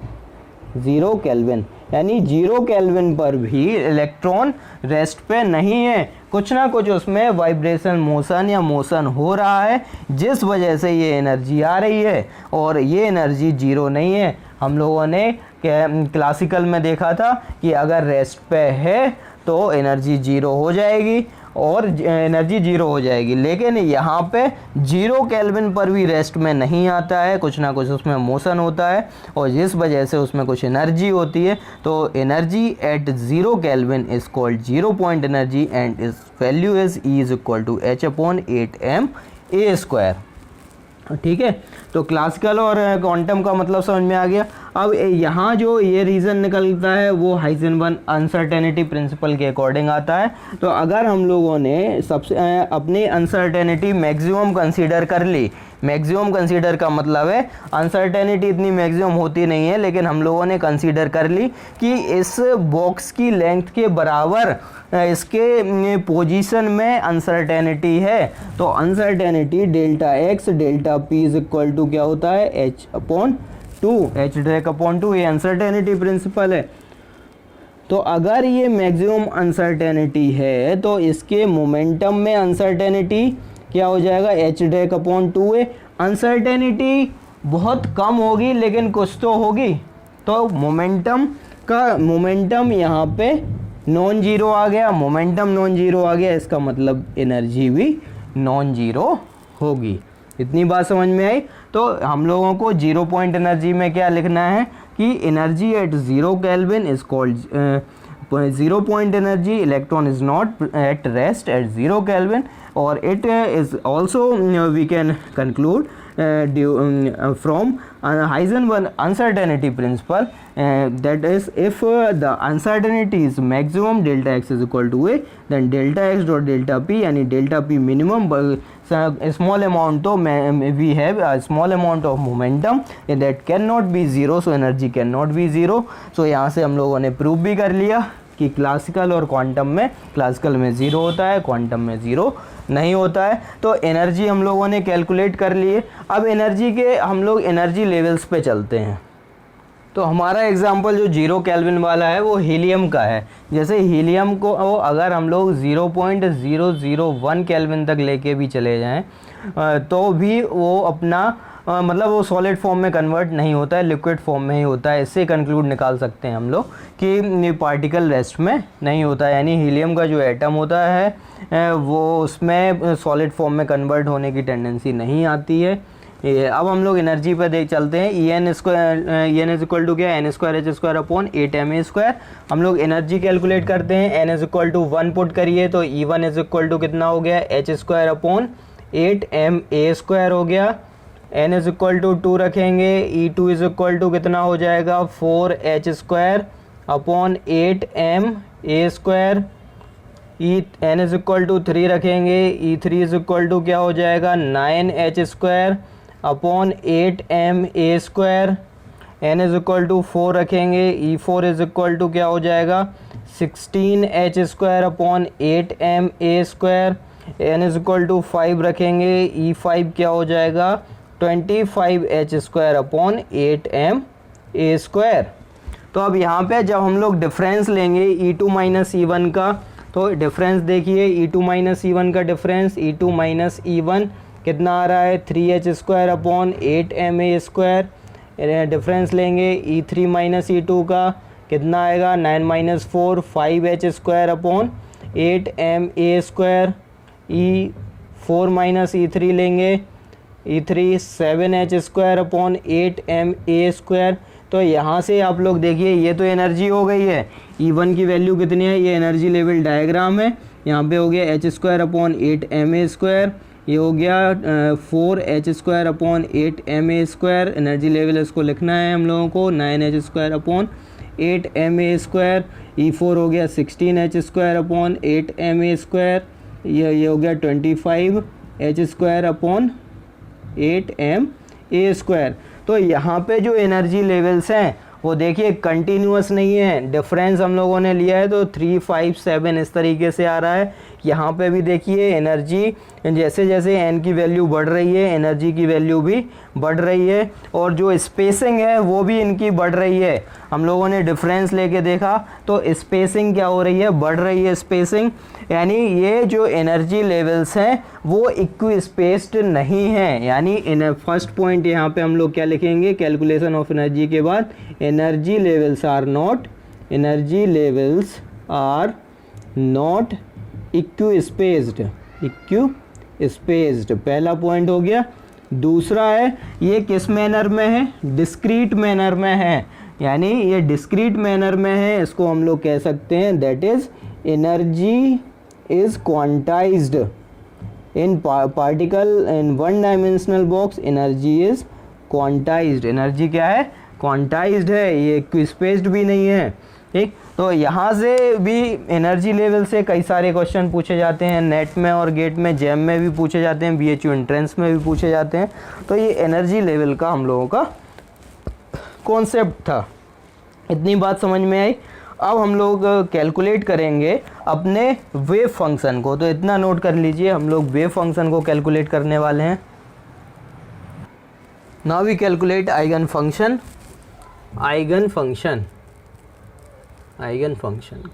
0 kelvin यानी 0 केल्विन पर भी इलेक्ट्रॉन रेस्ट पे नहीं है, कुछ ना कुछ उसमें वाइब्रेशन मोशन या मोशन हो रहा है, जिस वजह से ये एनर्जी आ रही है और ये एनर्जी जीरो नहीं है। हम लोगों ने क्लासिकल में देखा था कि अगर रेस्ट पे है तो एनर्जी जीरो हो जाएगी और एनर्जी जीरो हो जाएगी, लेकिन यहाँ पे 0 केल्विन पर भी रेस्ट में नहीं आता है, कुछ ना कुछ उसमें मोशन होता है और जिस वजह से उसमें कुछ एनर्जी होती है। तो energy at 0 kelvin is called zero point energy and is value is E is equal to h upon 8ma square. ठीक है, तो क्लासिकल और क्वांटम का मतलब समझ में आ गया। अब यहाँ जो ये रीज़न निकलता है वो हाइजेनबर्ग अनसर्टेनिटी प्रिंसिपल के अकॉर्डिंग आता है। तो अगर हम लोगों ने सबसे अपनी अनसर्टेनिटी मैक्सिमम कंसीडर कर ली, मैक्सिमम कंसीडर का मतलब है अनसर्टेनिटी इतनी मैक्सिमम होती नहीं है, लेकिन हम लोगों ने कंसीडर कर ली कि इस बॉक्स की लेंथ के बराबर इसके पोजीशन में अनसर्टेनिटी है। तो uncertainty delta X delta P is equal to क्या होता है, h अपॉन 2, h ड्रैग अपॉन 2। ये अनसर्टेनिटी प्रिंसिपल है। तो अगर ये मैक्सिमम अनसर्टेनिटी है तो इसके मोमेंटम में अनसर्टेनिटी क्या हो जाएगा, h ड्रैग अपॉन 2 है। अनसर्टेनिटी बहुत कम होगी लेकिन कुछ तो होगी। तो मोमेंटम यहाँ पे नॉन जीरो आ गया, मोमेंटम नॉन जीरो आ गया, इसका मतलब एनर्जी भी नॉन जीरो होगी। इतनी बात समझ में आई। तो हम लोगों को 0 पॉइंट एनर्जी में क्या लिखना है कि energy at 0 kelvin is called 0 point energy, electron is not at rest at 0 kelvin, और it is also we can conclude from Heisenberg uncertainty principle, that is if the uncertainty is maximum delta x is equal to a, then delta x dot delta p यानी delta p minimum small amount, तो we have a small amount of momentum that cannot be zero, so energy cannot be zero। so यहाँ से हम लोगों ने prove भी कर लिया कि क्लासिकल और क्वांटम में, क्लासिकल में ज़ीरो होता है, क्वांटम में ज़ीरो नहीं होता है। तो एनर्जी हम लोगों ने कैलकुलेट कर लिए। अब एनर्जी के हम लोग एनर्जी लेवल्स पे चलते हैं। तो हमारा एग्जांपल जो 0 केल्विन वाला है वो हीलियम का है। जैसे हीलियम को अगर हम लोग 0.001 केल्विन तक लेके भी चले जाएं तो भी वो अपना मतलब वो सॉलिड फॉर्म में कन्वर्ट नहीं होता है, लिक्विड फॉर्म में ही होता है। इससे कंक्लूड निकाल सकते हैं हम लोग कि पार्टिकल रेस्ट में नहीं होता है, यानी हीलियम का जो एटम होता है वो उसमें सॉलिड फॉर्म में कन्वर्ट होने की टेंडेंसी नहीं आती है। अब हम लोग एनर्जी पर देख चलते हैं। E n is equal to क्या, n square h square upon 8ma²। हम लोग एनर्जी कैलकुलेट करते हैं। N is equal to 1 put करिए तो E1 इज इक्वल टू कितना हो गया, एच स्क्वायर अपॉन 8ma² हो गया। n इज इक्वल टू 2 रखेंगे, E2 इज इक्वल टू कितना हो जाएगा, 4h square upon 8ma²। n is equal to 3 रखेंगे, E3 इज इक्वल टू क्या हो जाएगा, 9h square upon 8ma²। n is equal to 4 रखेंगे, E4 इज इक्वल टू क्या हो जाएगा, 16h square upon 8ma²। n is equal to 5 रखेंगे, E5 क्या हो जाएगा, 25h स्क्वायर अपॉन 8ma²। तो अब यहाँ पे जब हम लोग डिफरेंस लेंगे E2 माइनस E1 का, तो डिफरेंस देखिए E2 माइनस E1 का डिफरेंस, E2 माइनस E1 कितना आ रहा है, 3h square upon 8ma²। Difference लेंगे E3 माइनस E2 का कितना आएगा, 9 minus 4 5h square upon 8ma²। E4 minus E3 लेंगे, E3 7h square upon 8ma²। तो यहाँ से आप लोग देखिए ये तो एनर्जी हो गई है। E1 की वैल्यू कितनी है, ये एनर्जी लेवल डायग्राम है। यहाँ पे हो गया h स्क्वायर अपॉन 8ma², ये हो गया 4h square upon 8ma²। Energy level इसको लिखना है हम लोगों को, 9h square upon 8ma²। E4 हो गया 16h स्क्वायर अपॉन 8ma², ये हो गया 25h स्क्वायर अपॉन 8ma²। तो यहाँ पे जो एनर्जी लेवल्स हैं वो देखिए कंटिन्यूअस नहीं है, डिफरेंस हम लोगों ने लिया है तो 3 5 7 इस तरीके से आ रहा है। यहाँ पे भी देखिए एनर्जी जैसे जैसे n की वैल्यू बढ़ रही है एनर्जी की वैल्यू भी बढ़ रही है, और जो स्पेसिंग है वो भी इनकी बढ़ रही है। हम लोगों ने डिफरेंस लेके देखा तो स्पेसिंग क्या हो रही है, बढ़ रही है स्पेसिंग, यानी ये जो एनर्जी लेवल्स हैं वो इक्वी स्पेस्ड नहीं हैं। यानी इन फर्स्ट पॉइंट यहाँ पे हम लोग क्या लिखेंगे कैलकुलेशन ऑफ एनर्जी के बाद, energy levels are not equispaced, पहला पॉइंट हो गया। दूसरा है ये किस मैनर में है, डिस्क्रीट मैनर में है, यानी ये डिस्क्रीट मैनर में है, इसको हम लोग कह सकते हैं that is energy is quantized in particle in one dimensional box, energy is quantized, energy क्या है, क्वांटाइज्ड है, ये इक्विस्पेस्ड भी नहीं है। ठीक, तो यहाँ से भी एनर्जी लेवल से कई सारे क्वेश्चन पूछे जाते हैं, नेट में और गेट में, जैम में भी पूछे जाते हैं, BHU एंट्रेंस में भी पूछे जाते हैं। तो ये एनर्जी लेवल का हम लोगों का कॉन्सेप्ट था। इतनी बात समझ में आई। अब हम लोग कैलकुलेट करेंगे अपने वेव फंक्शन को, तो इतना नोट कर लीजिए, हम लोग वेव फंक्शन को कैलकुलेट करने वाले हैं। Now we calculate eigen function.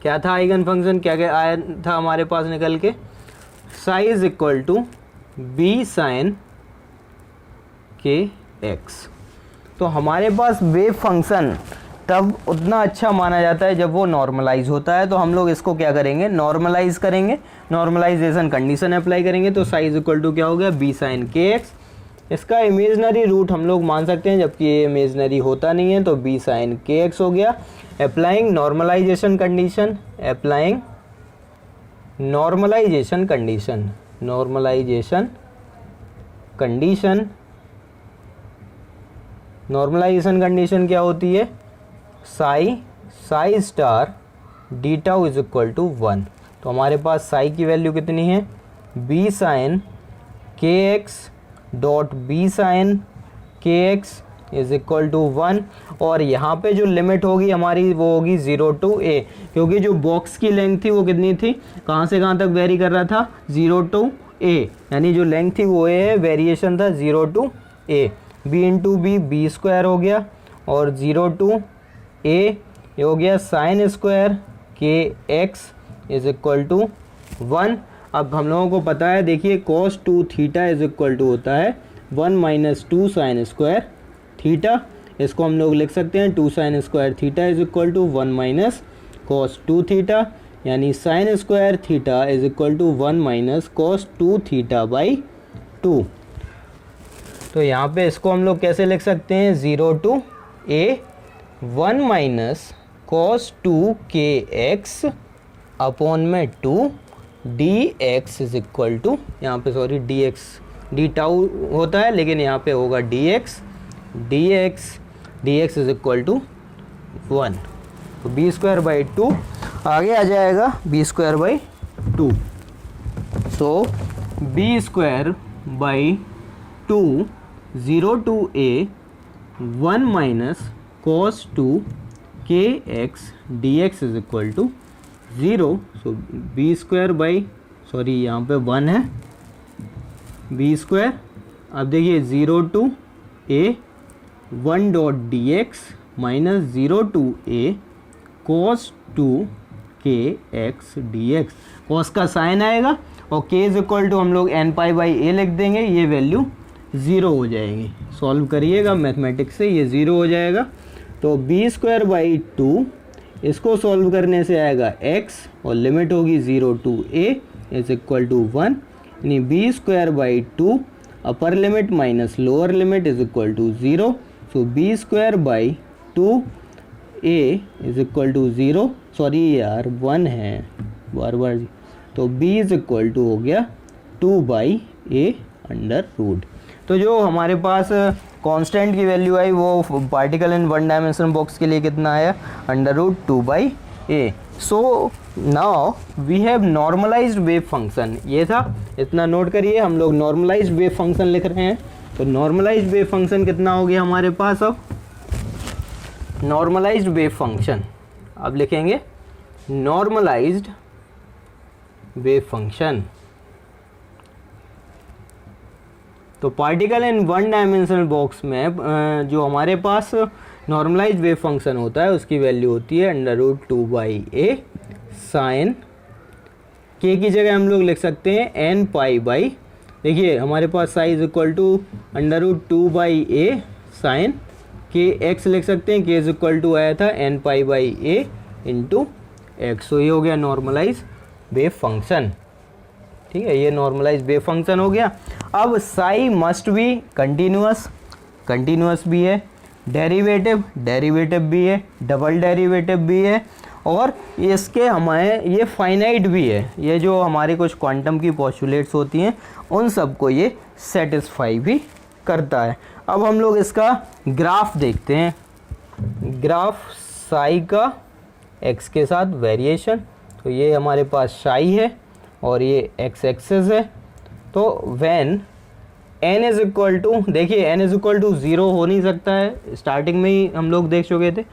क्या था आइगन फंक्शन, क्या क्या आया था हमारे पास निकल के, psi is equal to B sine के एक्स। तो हमारे पास वेव फंक्शन तब उतना अच्छा माना जाता है जब वो नॉर्मलाइज होता है। तो हम लोग इसको क्या करेंगे, नॉर्मलाइज करेंगे, नॉर्मलाइजेशन कंडीशन अप्लाई करेंगे। तो साइज इक्वल टू क्या हो गया, बी साइन के एक्स। इसका इमेजनरी रूट हम लोग मान सकते हैं जबकि ये इमेजनरी होता नहीं है, तो बी साइन के एक्स हो गया। Applying normalisation condition, applying normalisation condition, normalisation condition, normalisation condition क्या होती है, psi star D tau is equal to 1। तो हमारे पास साई की वैल्यू कितनी है, बी साइन के एक्स डॉट बी साइन के एक्स इज इक्वल टू 1। और यहाँ पे जो लिमिट होगी हमारी वो होगी 0 टू ए, क्योंकि जो बॉक्स की लेंथ थी वो कितनी थी, कहाँ से कहाँ तक वेरी कर रहा था, 0 टू ए, यानी जो लेंथ थी वो ए है, वेरिएशन था 0 to A. B into B, B square हो गया, और 0 टू ए ये हो गया sine square K X is equal to 1। अब हम लोगों को पता है, देखिए cos 2 theta is equal to होता है 1 माइनस 2 साइन स्क्वायर थीटा। इसको हम लोग लिख सकते हैं 2 sine square theta is equal to 1 minus cos 2 theta, यानी sine square theta is equal to 1 minus cos 2 theta by 2। तो यहाँ पे इसको हम लोग कैसे लिख सकते हैं, 0 to A 1 minus cos 2 K x upon में 2 D X is equal to, यहाँ पे sorry D X D tau होता है लेकिन यहाँ पे होगा D X is equal to 1। तो बी स्क्वायर बाई 2 आगे आ जाएगा B square by 2। So B square by 2 0 to A 1 minus cos 2 K X D X is equal to 0। So B square by, sorry यहाँ पे 1 है, B square. अब देखिए 0 to A 1 dot D X minus 0 to A cos 2 K X D X. Cos का sine आएगा और के is equal to हम लोग एन पाई बाई ए लिख देंगे, ये वैल्यू 0 हो जाएगी। सॉल्व करिएगा मैथमेटिक्स से, ये 0 हो जाएगा। तो बी स्क्वायर बाई 2, इसको सॉल्व करने से आएगा x और लिमिट होगी 0 to a is equal to 1, यानी B square by 2 upper limit minus lower limit is equal to 0। So B square by 2 a is equal to 0, sorry यार 1 है बार बार, तो b इज इक्वल टू हो गया 2 by a under root. तो जो हमारे पास constant की वैल्यू आई वो particle in one dimensional box के लिए कितना आया, under root 2 by A. So now we have normalised wave function, ये था, इतना नोट करिए। हम लोग नॉर्मलाइज्ड वेव फंक्शन लिख रहे हैं, तो नॉर्मलाइज्ड वेव फंक्शन कितना हो गया हमारे पास, अब नॉर्मलाइज्ड वेव फंक्शन अब लिखेंगे नॉर्मलाइज्ड वेव फंक्शन। तो particle in one dimensional box में जो हमारे पास नॉर्मलाइज्ड वेव फंक्शन होता है उसकी वैल्यू होती है under root 2 by A sine K की जगह हम लोग लिख सकते हैं एन पाई बाई, देखिए हमारे पास psi equal to under root 2 by A sine के एक्स लिख सकते हैं, के इज इक्वल टू आया था n pi by a into x. तो ये हो गया नॉर्मलाइज वेव फंक्शन, ठीक है, ये नॉर्मलाइज वेव फंक्शन हो गया। अब Sai must be continuous, continuous भी है, डेरिवेटिव भी है, डबल डेरिवेटिव भी है, और इसके हमारे ये फाइनाइट भी है। ये जो हमारी कुछ क्वांटम की पोस्टुलेट्स होती हैं उन सबको ये सेटिस्फाई भी करता है। अब हम लोग इसका ग्राफ देखते हैं, ग्राफ साई का एक्स के साथ वेरिएशन। तो ये हमारे पास साई है और ये एक्स एक्सेस है। तो when n is equal to, देखिए n इज इक्वल टू 0 हो नहीं सकता है, स्टार्टिंग में ही हम लोग देख चुके थे।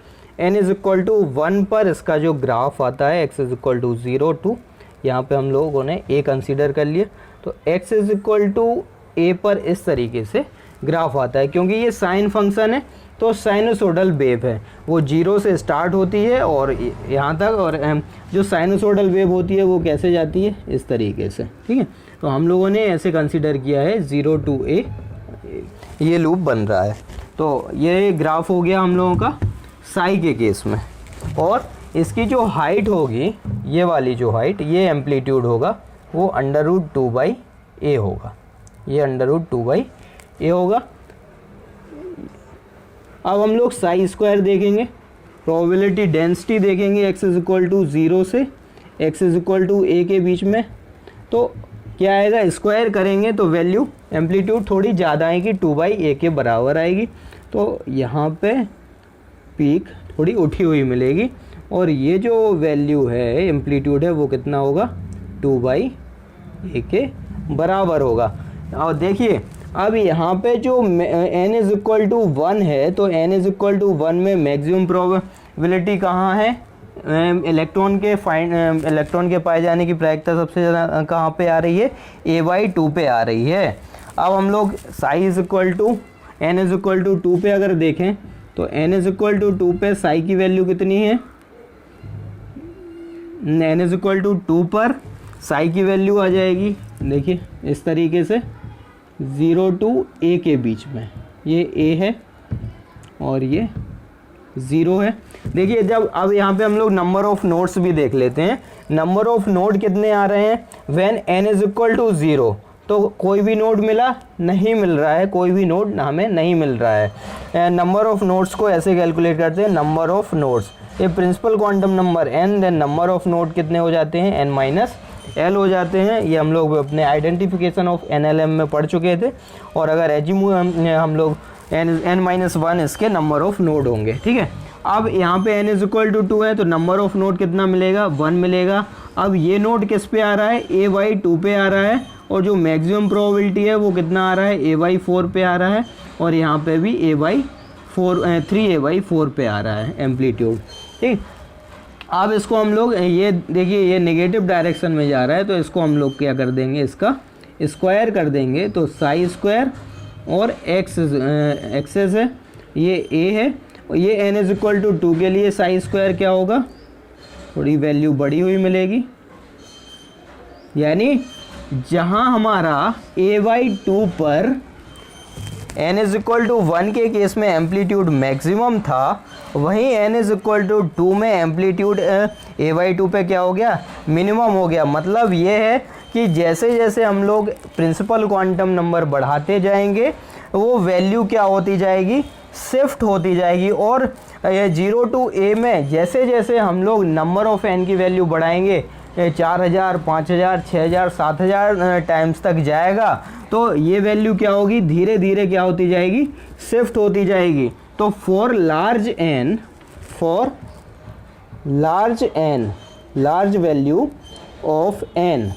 n इज इक्वल टू 1 पर इसका जो ग्राफ आता है x is equal to 0 two, यहाँ पे हम लोगों ने a कंसीडर कर लिया। तो x is equal to a पर इस तरीके से ग्राफ आता है, क्योंकि ये साइन फंक्शन है तो साइनोसोडल वेव है, वो 0 से स्टार्ट होती है और यहाँ तक, और जो साइनोसोडल वेव होती है वो कैसे जाती है, इस तरीके से, ठीक है। तो हम लोगों ने ऐसे कंसीडर किया है 0 टू a ये लूप बन रहा है। तो ये ग्राफ हो गया हम लोगों का साई के केस में, और इसकी जो हाइट होगी, ये वाली जो हाइट, ये एम्पलीट्यूड होगा वो √2/a होगा, ये √2/a होगा। अब हम लोग साई स्क्वायर देखेंगे, प्रोबेबिलिटी डेंसिटी देखेंगे x = 0 से x = a के बीच में, तो क्या आएगा, स्क्वायर करेंगे तो वैल्यू एम्पलीट्यूड थोड़ी ज़्यादा आएगी, 2/a के बराबर आएगी। तो यहाँ पे पीक थोड़ी उठी हुई मिलेगी, और ये जो वैल्यू है एम्पलीट्यूड है वो कितना होगा, 2/a के बराबर होगा। और देखिए अब यहाँ पे जो n = 1 है, तो n = 1 में मैक्सिमम प्रोबेबिलिटी कहाँ है, इलेक्ट्रॉन के पाए जाने की प्रायिकता सबसे ज़्यादा कहाँ पे आ रही है, a/2 पे आ रही है। अब हम लोग साई = n = 2 पे अगर देखें, तो n = 2 पे साई की वैल्यू कितनी है, n = 2 पर साई की वैल्यू आ जाएगी, देखिए इस तरीके से 0 to a के बीच में, ये a है और ये 0 है। देखिए जब अब यहाँ पे हम लोग नंबर ऑफ नोड्स भी देख लेते हैं, नंबर ऑफ नोड कितने आ रहे हैं, व्हेन n = 0, तो कोई भी नोड मिला, नहीं मिल रहा है, कोई भी नोड हमें नहीं मिल रहा है। नंबर ऑफ नोड्स को ऐसे कैलकुलेट करते हैं, नंबर ऑफ नोड्स, ये principal quantum number n, then number of node कितने हो जाते हैं, n-l हो जाते हैं। ये हम लोग अपने आइडेंटिफिकेशन ऑफ NLM में पढ़ चुके थे, और अगर एजीमू हम लोग n-1 इसके नंबर ऑफ नोड होंगे, ठीक है। अब यहाँ पे n = 2 है, तो नंबर ऑफ नोड कितना मिलेगा, 1 मिलेगा। अब ये नोड किस पे आ रहा है, a/2 पे आ रहा है, और जो मैक्सिमम प्रोबेबिलिटी है वो कितना आ रहा है, a/4 पे आ रहा है, और यहाँ पे भी a/4 पे आ रहा है एम्पलीट्यूड, ठीक। अब इसको हम लोग, ये देखिए ये नेगेटिव डायरेक्शन में जा रहा है, तो इसको हम लोग क्या कर देंगे, इसका स्क्वायर कर देंगे, तो साई स्क्वायर और एक्सेस है, ये a है, और ये n = 2 के लिए साई स्क्वायर क्या होगा, थोड़ी वैल्यू बढ़ी हुई मिलेगी, यानी जहाँ हमारा a/2 पर n = 1 के केस में एम्पलीट्यूड मैक्सिमम था, वहीं n = 2 में एम्पलीट्यूड a/2 पे क्या हो गया, मिनिमम हो गया। मतलब ये है कि जैसे जैसे हम लोग प्रिंसिपल क्वांटम नंबर बढ़ाते जाएंगे, वो वैल्यू क्या होती जाएगी, शिफ्ट होती जाएगी, और 0 to a में जैसे जैसे हम लोग नंबर ऑफ n की वैल्यू बढ़ाएंगे, 4000, 5000, 6000, 7000 टाइम्स तक जाएगा, तो ये वैल्यू क्या होगी, धीरे धीरे क्या होती जाएगी, शिफ्ट होती जाएगी। तो for large value of n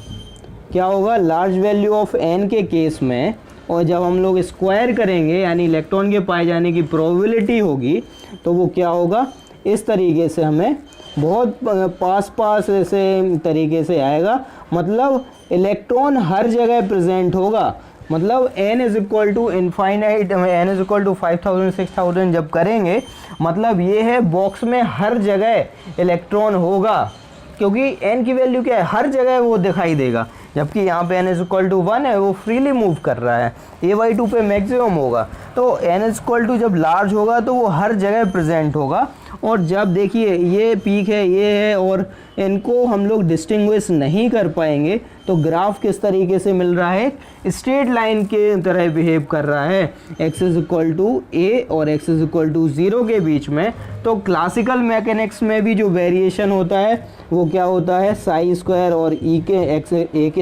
क्या होगा, लार्ज वैल्यू ऑफ n के केस में, और जब हम लोग स्क्वायर करेंगे यानी इलेक्ट्रॉन के पाए जाने की प्रोबेबिलिटी होगी, तो वो क्या होगा, इस तरीके से हमें बहुत पास ऐसे तरीके से आएगा। मतलब इलेक्ट्रॉन हर जगह प्रेजेंट होगा, मतलब n = इनफाइनाइट, n = 5000 6000 जब करेंगे, मतलब ये है बॉक्स में हर जगह इलेक्ट्रॉन होगा, क्योंकि n की वैल्यू क्या है, हर जगह वो दिखाई देगा। जबकि यहाँ पे n = 1 है, वो फ्रीली मूव कर रहा है, a/2 पे मैक्सिमम होगा। तो n = जब लार्ज होगा तो वो हर जगह प्रेजेंट होगा। और जब देखिए ये पीक है, ये है, और इनको हम लोग डिस्टिंग्विश नहीं कर पाएंगे, तो ग्राफ किस तरीके से मिल रहा है, स्ट्रेट लाइन के तरह बिहेव कर रहा है, x = a और x = 0 के बीच में। तो क्लासिकल मैकेनिक्स में भी जो वेरिएशन होता है वो क्या होता है, साई स्क्वायर और a के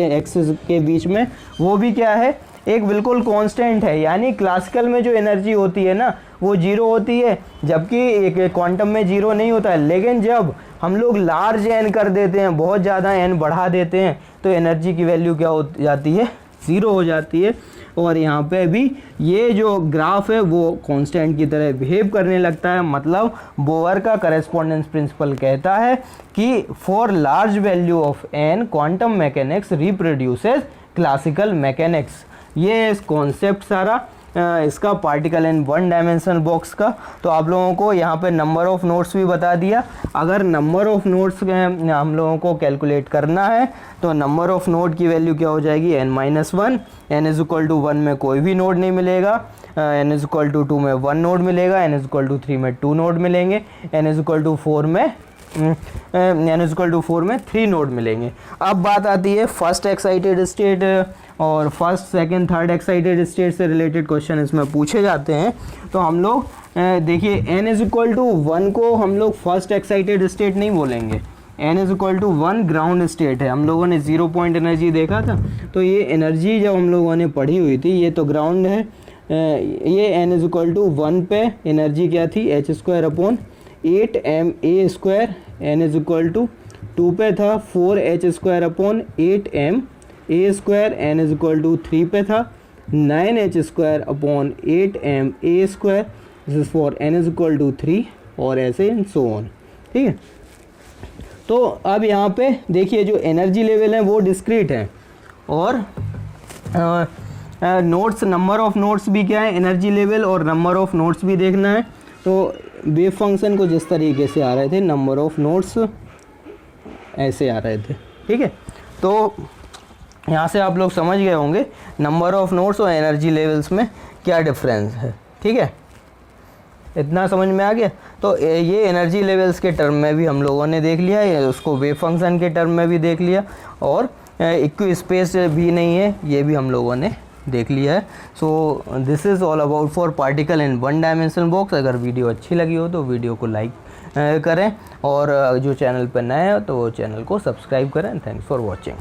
एक्सिस के बीच में, वो भी क्या है, एक बिल्कुल कांस्टेंट है। यानी क्लासिकल में जो एनर्जी होती है ना, वो 0 होती है, जबकि एक क्वांटम में 0 नहीं होता है। लेकिन जब हम लोग लार्ज n कर देते हैं, बहुत ज़्यादा n बढ़ा देते हैं, तो एनर्जी की वैल्यू क्या हो जाती है, 0 हो जाती है। और यहाँ पे भी ये जो ग्राफ है वो कांस्टेंट की तरह बिहेव करने लगता है। मतलब बोर का करेस्पॉन्डेंस प्रिंसिपल कहता है कि for large value of n quantum mechanics reproduces classical mechanics. ये कॉन्सेप्ट सारा इसका particle in one dimensional box का। तो आप लोगों को यहाँ पे नंबर ऑफ़ नोड्स भी बता दिया। अगर नंबर ऑफ़ नोड्स हम लोगों को कैलकुलेट करना है तो नंबर ऑफ़ नोड की वैल्यू क्या हो जाएगी, n-1। n=1 में कोई भी नोड नहीं मिलेगा, n=2 में 1 नोड मिलेगा, n=3 में 2 नोड मिलेंगे, n=4 में 3 नोड मिलेंगे। अब बात आती है फर्स्ट एक्साइटेड स्टेट और first second third excited state से रिलेटेड क्वेश्चन इसमें पूछे जाते हैं। तो हम लोग देखिए n=1 को हम लोग फर्स्ट एक्साइटेड स्टेट नहीं बोलेंगे, n=1 ग्राउंड स्टेट है। हम लोगों ने 0 पॉइंट एनर्जी देखा था, तो ये एनर्जी जब हम लोगों ने पढ़ी हुई थी, ये तो ग्राउंड है। ये n=1 पे एनर्जी क्या थी, h²/8ma²। n=2 पे था 4h²/8ma²। n=3 पे था 9h²/8ma²। This is for n=3 और ऐसे एंड सो ऑन। ठीक है, तो अब यहाँ पे देखिए जो एनर्जी लेवल है वो डिस्क्रीट है और नोड्स, नंबर ऑफ नोड्स भी क्या है, एनर्जी लेवल और नंबर ऑफ नोड्स भी देखना है। तो वेव फंक्शन को जिस तरीके से आ रहे थे, नंबर ऑफ नोड्स ऐसे आ रहे थे। ठीक है, तो यहाँ से आप लोग समझ गए होंगे नंबर ऑफ नोड्स और एनर्जी लेवल्स में क्या डिफरेंस है। ठीक है, इतना समझ में आ गया। तो ये एनर्जी लेवल्स के टर्म में भी हम लोगों ने देख लिया, ये उसको वेव फंक्शन के टर्म में भी देख लिया, और इक्वी स्पेस भी नहीं है ये भी हम लोगों ने देख लिया है। So this is all about for particle in one dimensional box. अगर वीडियो अच्छी लगी हो तो वीडियो को लाइक करें, और जो चैनल पर नए हो तो वो चैनल को सब्सक्राइब करें। Thanks for watching.